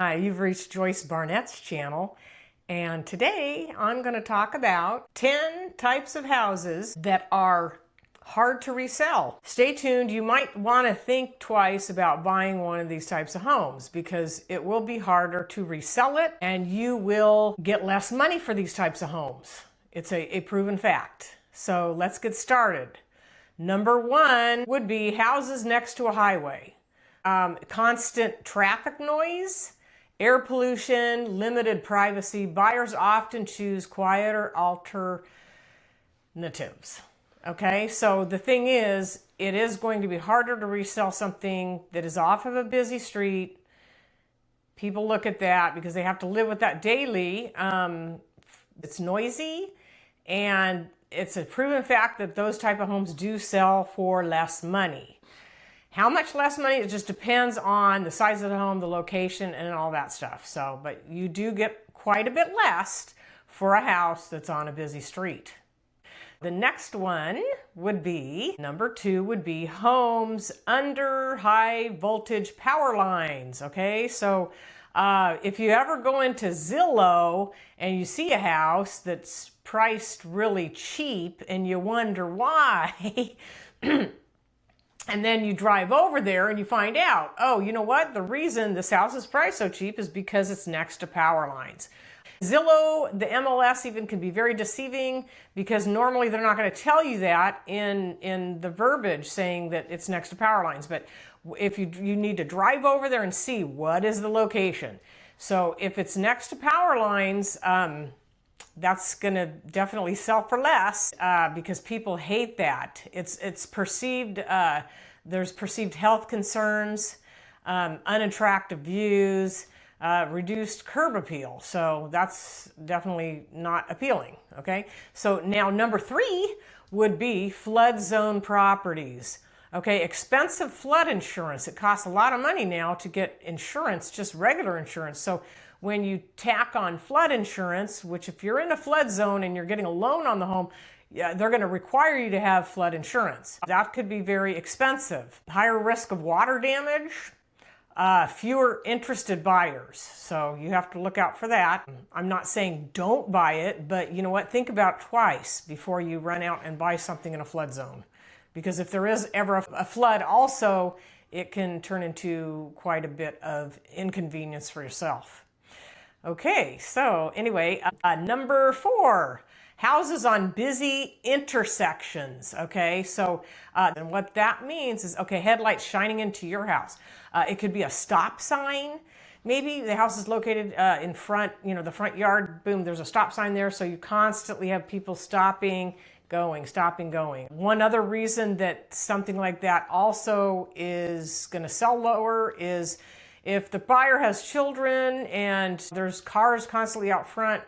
Hi, you've reached Joyce Barnett's channel, and today I'm going to talk about 10 types of houses that are hard to resell. Stay tuned. You might want to think twice about buying one of these types of homes because it will be harder to resell it and you will get less money for these types of homes. It's a proven fact. So let's get started. Number one would be houses next to a highway. Constant traffic noise, air pollution, limited privacy. Buyers often choose quieter alternatives. Okay, so the thing is, it is going to be harder to resell something that is off of a busy street. People look at that because they have to live with that daily. It's noisy, and it's a proven fact that those type of homes do sell for less money. How much less money? It just depends on the size of the home, the location, and all that stuff. So, but you do get quite a bit less for a house that's on a busy street. The next one would be, number two would be homes under high voltage power lines. Okay, so if you ever go into Zillow and you see a house that's priced really cheap and you wonder why, and then you drive over there and you find out, oh, you know what? The reason this house is priced so cheap is because it's next to power lines. Zillow, the MLS even can be very deceiving because normally they're not going to tell you that in the verbiage saying that it's next to power lines. But if you need to drive over there and see what is the location. So if it's next to power lines, that's going to definitely sell for less because people hate that. It's perceived, there's perceived health concerns, unattractive views, reduced curb appeal. So that's definitely not appealing, okay? So now number three would be flood zone properties. Okay, expensive flood insurance. It costs a lot of money now to get insurance, just regular insurance. So when you tack on flood insurance, which if you're in a flood zone and you're getting a loan on the home, yeah, they're going to require you to have flood insurance. That could be very expensive. Higher risk of water damage, fewer interested buyers. So you have to look out for that. I'm not saying don't buy it, but you know what? Think about it twice before you run out and buy something in a flood zone. Because if there is ever a flood also, it can turn into quite a bit of inconvenience for yourself. Okay, so anyway, number four, houses on busy intersections. Okay, so and what that means is, okay, headlights shining into your house. It could be a stop sign. Maybe the house is located in front, the front yard, boom, there's a stop sign there. So you constantly have people stopping, going, stopping, going. One other reason that something like that also is going to sell lower is if the buyer has children and there's cars constantly out front,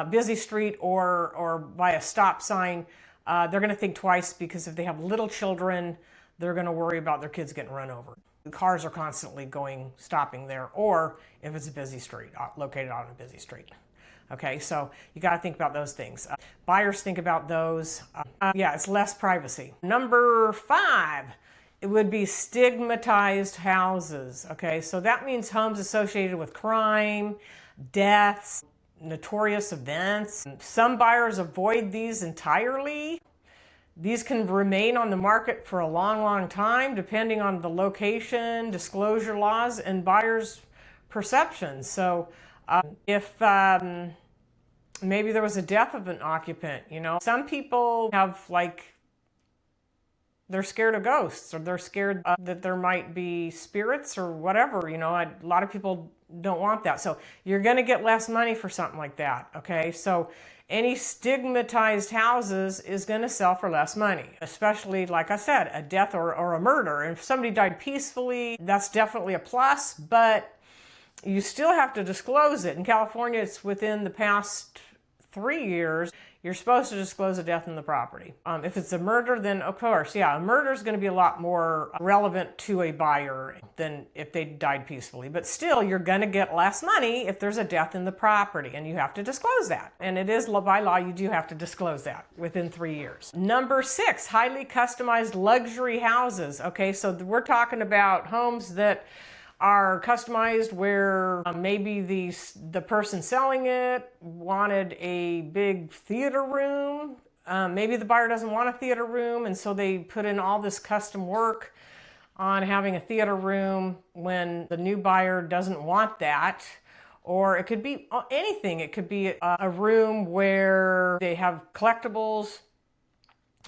busy street or by a stop sign, they're going to think twice because if they have little children, they're going to worry about their kids getting run over. The cars are constantly going, stopping there, or if it's a busy street, located on a busy street. Okay, so you got to think about those things. Buyers think about those. Yeah, it's less privacy. Number five, it would be stigmatized houses. Okay, so that means homes associated with crime, deaths, notorious events. Some buyers avoid these entirely. These can remain on the market for a long, long time, depending on the location, disclosure laws, and buyers' perceptions. So if maybe there was a death of an occupant, some people have they're scared of ghosts, or they're scared that there might be spirits or whatever, a lot of people don't want that. So you're going to get less money for something like that. Okay, so any stigmatized houses is going to sell for less money, especially, like I said, a death or a murder. And if somebody died peacefully, that's definitely a plus, but you still have to disclose it. In California, it's within the past 3 years, you're supposed to disclose a death in the property. If it's a murder, then of course, yeah, a murder is going to be a lot more relevant to a buyer than if they died peacefully. But still, you're going to get less money if there's a death in the property, and you have to disclose that. And it is by law, you do have to disclose that within 3 years. Number six, highly customized luxury houses. Okay, so we're talking about homes that are customized where maybe the person selling it wanted a big theater room. Maybe the buyer doesn't want a theater room, and so they put in all this custom work on having a theater room when the new buyer doesn't want that. Or it could be anything. It could be a room where they have collectibles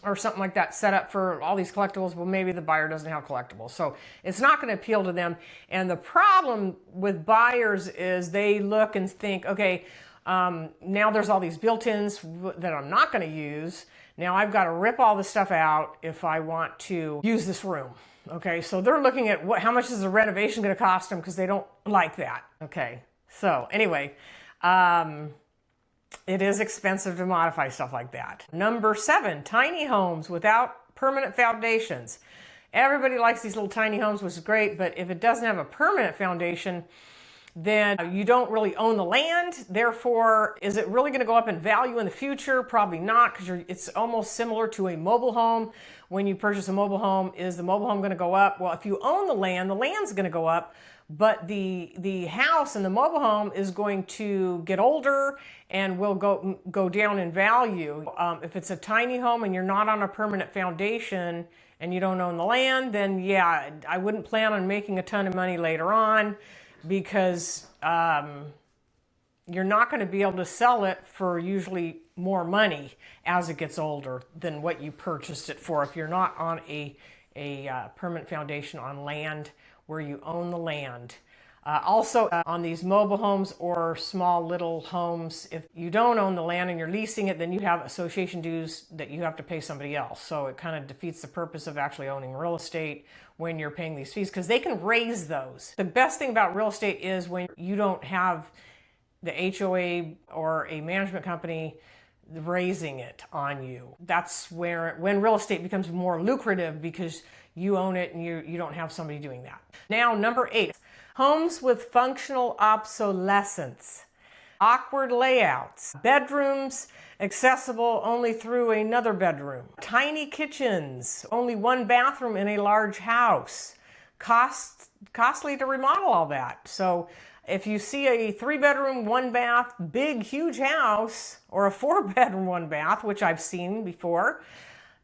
or something like that set up for all these collectibles. Well, maybe the buyer doesn't have collectibles, so it's not going to appeal to them. And the problem with buyers is they look and think, okay, now there's all these built-ins that I'm not going to use. Now I've got to rip all this stuff out if I want to use this room. Okay, so they're looking at how much is the renovation going to cost them, because they don't like that. Okay, so anyway, it is expensive to modify stuff like that. Number 7, tiny homes without permanent foundations. Everybody likes these little tiny homes, which is great, but if it doesn't have a permanent foundation, then you don't really own the land. Therefore, is it really going to go up in value in the future? Probably not, because it's almost similar to a mobile home. When you purchase a mobile home, is the mobile home going to go up? Well, if you own the land's going to go up, but the house and the mobile home is going to get older and will go down in value. If it's a tiny home and you're not on a permanent foundation and you don't own the land, then yeah, I wouldn't plan on making a ton of money later on, because you're not going to be able to sell it for usually more money as it gets older than what you purchased it for, if you're not on a permanent foundation on land where you own the land. Also, on these mobile homes or small little homes, if you don't own the land and you're leasing it, then you have association dues that you have to pay somebody else. So it kind of defeats the purpose of actually owning real estate when you're paying these fees, because they can raise those. The best thing about real estate is when you don't have the HOA or a management company raising it on you. That's when real estate becomes more lucrative, because you own it and you don't have somebody doing that. Now, number 8, homes with functional obsolescence. Awkward layouts. Bedrooms accessible only through another bedroom. Tiny kitchens. Only one bathroom in a large house. Costly to remodel all that. So if you see a 3-bedroom, 1-bath, big, huge house, or a 4-bedroom, 1-bath, which I've seen before,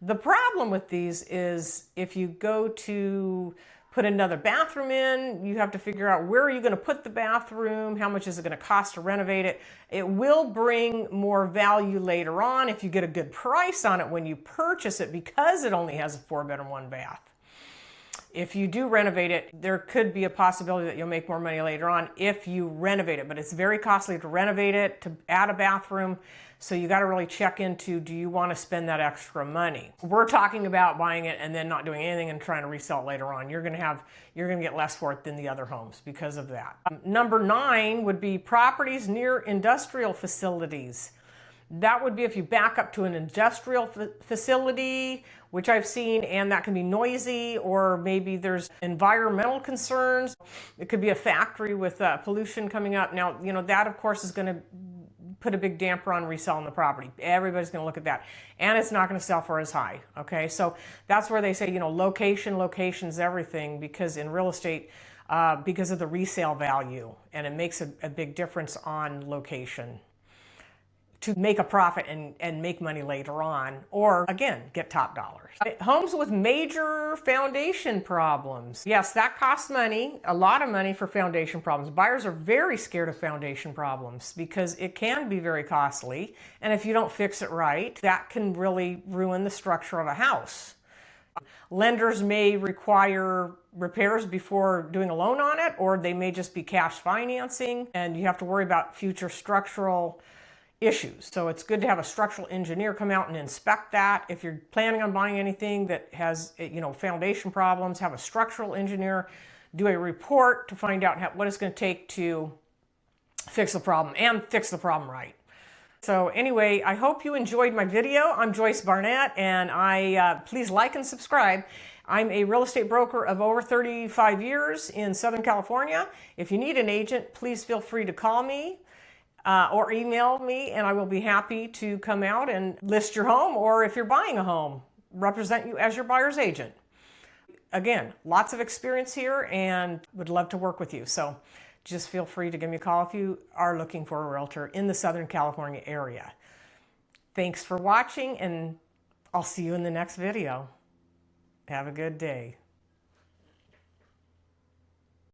the problem with these is if you go to put another bathroom in, you have to figure out where are you going to put the bathroom, how much is it going to cost to renovate it. It will bring more value later on if you get a good price on it when you purchase it, because it only has a 4-bedroom, 1-bath. If you do renovate it, there could be a possibility that you'll make more money later on if you renovate it, but it's very costly to renovate it, to add a bathroom. So you got to really check into, do you want to spend that extra money? We're talking about buying it and then not doing anything and trying to resell it later on. You're going to get less for it than the other homes because of that. Number 9 would be properties near industrial facilities. That would be if you back up to an industrial facility, which I've seen, and that can be noisy, or maybe there's environmental concerns. It could be a factory with pollution coming up. Now, that of course is going to put a big damper on reselling the property. Everybody's going to look at that, and it's not going to sell for as high. Okay, so that's where they say, location's everything, because in real estate, because of the resale value, and it makes a big difference on location to make a profit and make money later on, or again, get top dollars. Homes with major foundation problems. Yes, that costs money, a lot of money for foundation problems. Buyers are very scared of foundation problems because it can be very costly, and if you don't fix it right, that can really ruin the structure of a house. Lenders may require repairs before doing a loan on it, or they may just be cash financing, and you have to worry about future structural issues. So it's good to have a structural engineer come out and inspect that. If you're planning on buying anything that has, foundation problems, have a structural engineer do a report to find out what it's going to take to fix the problem, and fix the problem right. So anyway, I hope you enjoyed my video. I'm Joyce Barnett, and please like and subscribe. I'm a real estate broker of over 35 years in Southern California. If you need an agent, please feel free to call me or email me, and I will be happy to come out and list your home, or if you're buying a home, represent you as your buyer's agent. again, lots of experience here and would love to work with you. So just feel free to give me a call if you are looking for a realtor in the Southern California area. Thanks for watching, and I'll see you in the next video. Have a good day.